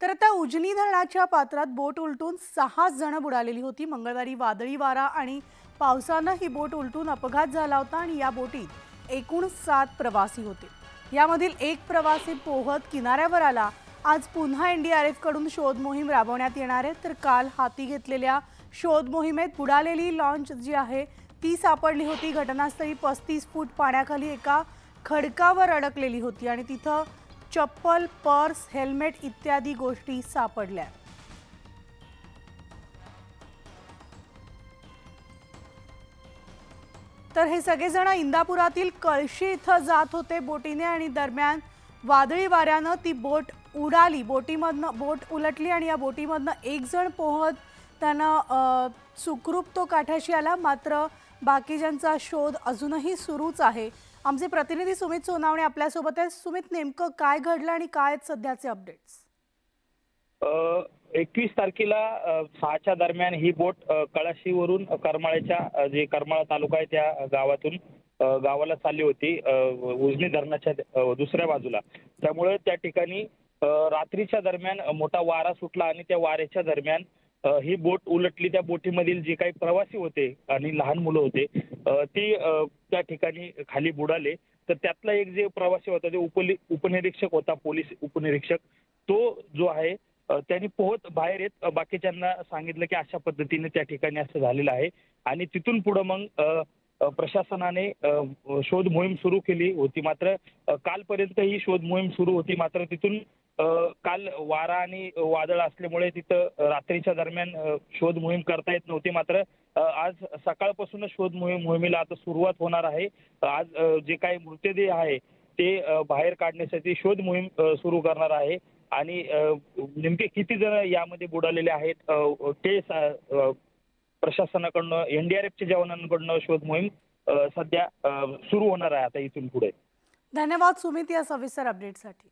तर आता उजनी धरणाच्या पात्रात बोट उलटून 6 जण बुडालेली होती। मंगळवारी वादळी वारा आणि पावसानं ही बोट उलटून अपघात झाला होता आणि या बोटीत एकूण 7 प्रवासी होते। यामधील एक प्रवासी पोहत किनाऱ्यावर आला। आज पुन्हा एनडीआरएफ कडून शोध मोहीम राबवण्यात येणार आहे। तर काल हाती घेतलेल्या शोध मोहिमेत बुडालेली लॉन्च जी आहे ती सापडली होती। घटनास्थळी 35 फूट पाण्याखाली एका खडकावर अडकलेली होती आणि तिथं चप्पल, पर्स, हेल्मेट इत्यादी गोष्टी सापडल्या। तर हे सगळेजण इंदापुरातील कळशी इथं जात होते बोटीने आणि दरम्यान वादळी वाऱ्यानं ती बोट उडाली। बोट उलटली आणि या बोटीमधनं एक जण पोहत त्यानं सुखरूप तो काठाशी आला। मात्र बाकीच्यांचा शोध अजूनही सुरूच आहे। आमचे प्रतिनिधी सुमित सोनावणे आपल्यासोबत आहे। सुमित, नेमकं काय घडलं आणि काय आहेत सध्याचे अपडेट्स? 21 तारखेला 6च्या दरम्यान ही बोट कळाशीवरून करमाळ्याच्या जे करमाळा तालुका आहे त्या गावातून गावाला चालली होती उजनी धरणाच्या दुसऱ्या बाजूला। त्यामुळे त्या ठिकाणी रात्रीच्या दरम्यान मोठा वारा सुटला आणि त्या वाऱ्याच्या दरम्यान ही बोट उलटली। त्या बोटीमधील जे काही प्रवासी होते आणि लहान मुलं होते ती त्या ठिकाणी खाली बुडाले। तर त्यातला एक जे प्रवासी होता ते उपनिरीक्षक होता, पोलीस उपनिरीक्षक। तो जो आहे त्यांनी पोहत बाहेर येत बाकीच्यांना सांगितलं की अशा पद्धतीने त्या ठिकाणी असं झालेलं आहे आणि तिथून पुढे मग प्रशासनाने शोध मोहीम सुरू केली होती। मात्र कालपर्यंत ही शोध मोहीम सुरू होती। मात्र तिथून काल वारा आणि वादळ असल्यामुळे तिथं रात्रीच्या दरम्यान शोध मोहीम करता येत नव्हती। मात्र आज सकाळपासूनच शोध मोहिमेला आता सुरुवात होणार आहे। आज जे काही मृतदेह आहे ते बाहेर काढण्यासाठी शोध मोहीम सुरू करणार आहे आणि नेमके किती जण यामध्ये बुडालेले आहेत ते प्रशासनाकडून एनडीआरएफच्या जवानांकडून शोध मोहीम सध्या सुरू होणार आहे आता इथून पुढे। धन्यवाद सुमित या सविस्तर अपडेटसाठी।